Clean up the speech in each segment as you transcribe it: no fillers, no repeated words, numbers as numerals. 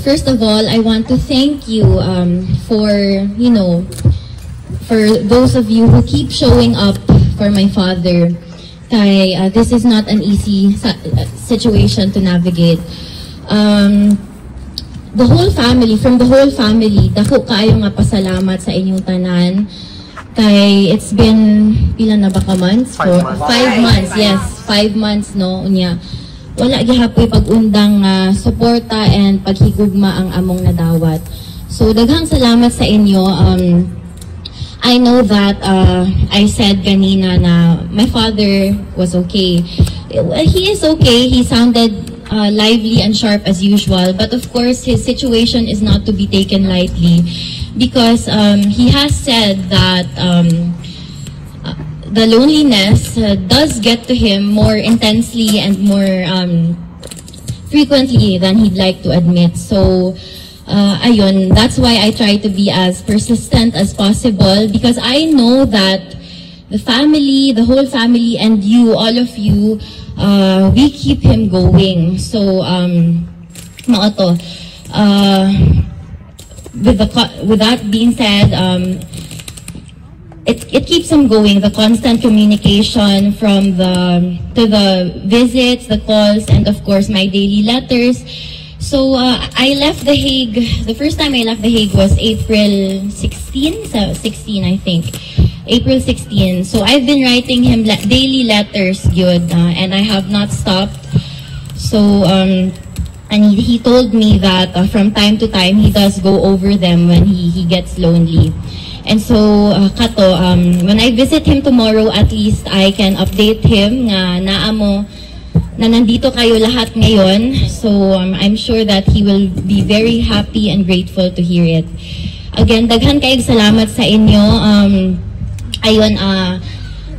first of all, I want to thank you for, for those of you who keep showing up for my father. This is not an easy situation to navigate. The whole family, dako kaayo nga pasalamat sa inyong tanan. It's been, ilan na ba ka months? 5 months, yes. 5 months, no? Unya, wala gihapoy pag-undang suporta and paghigugma ang among nadawat. So, daghang salamat sa inyo. I know that I said kanina na my father was okay. He is okay. He sounded lively and sharp as usual. But of course, his situation is not to be taken lightly because he has said that the loneliness does get to him more intensely and more frequently than he'd like to admit. So, ayun, that's why I try to be as persistent as possible because I know that the family, the whole family, and you, all of you, we keep him going. So, maato. With that being said, it keeps him going. The constant communication from to the visits, the calls, and of course my daily letters. So I left The Hague. The first time I left The Hague was April 16, I think. April 16. So I've been writing him daily letters, good, and I have not stopped. So and he told me that from time to time he does go over them when he gets lonely. And so kato, when I visit him tomorrow, at least I can update him nga naamo na nandito kayo lahat ngayon. So I'm sure that he will be very happy and grateful to hear it. Again, daghan kayong salamat sa inyo. Ayun,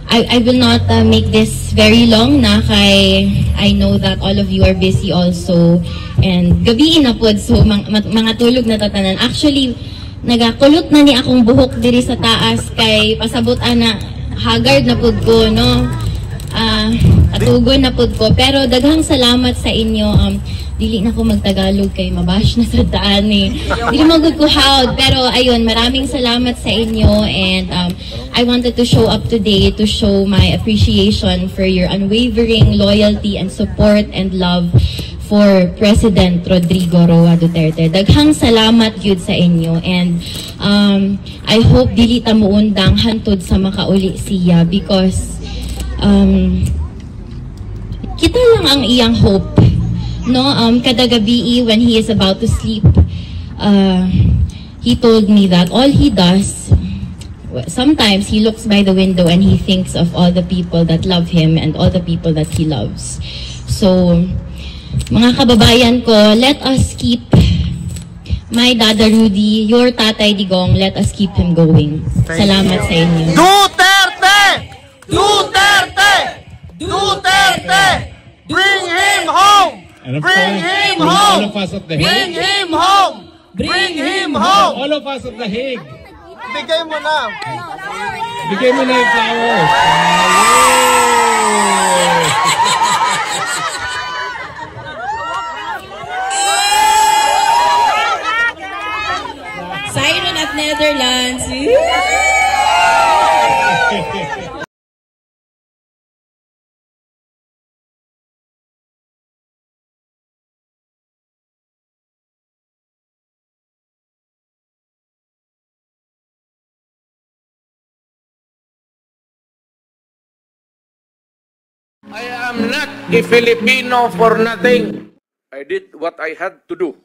I will not make this very long na kay I know that all of you are busy also. And gabi na pod, so mga tulog na tatanan. Actually, nagakulot na ni akong buhok diri sa taas kay pasabot ana haggard na pod ko, no? Atugon na pod ko. Pero daghang salamat sa inyo. Dili na ko magtagalog kay mabash na sa daan eh. Dili magud ko hawd. Pero ayun, maraming salamat sa inyo. And I wanted to show up today to show my appreciation for your unwavering loyalty and support and love for President Rodrigo Roa Duterte. Daghang salamat gyud sa inyo. And I hope dili ta muundang hantod sa makauli siya because kita lang ang iyang hope, no? Kada gabi when he is about to sleep, he told me that all he does, sometimes he looks by the window and he thinks of all the people that love him and all the people that he loves. So, mga kababayan ko, let us keep my Dada Rudy, your Tatay Digong, let us keep him going. Salamat sa inyo. Duterte! Duterte! Duterte! Bring him home! Bring him home! All of us at The Hague. Bring him home! Bring him home! All of us at The Hague. Bigay mo na. Bigay mo na yung flowers. Siren of Netherlands. I am not a Filipino for nothing. I did what I had to do.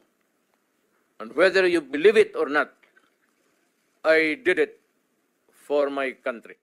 And whether you believe it or not, I did it for my country.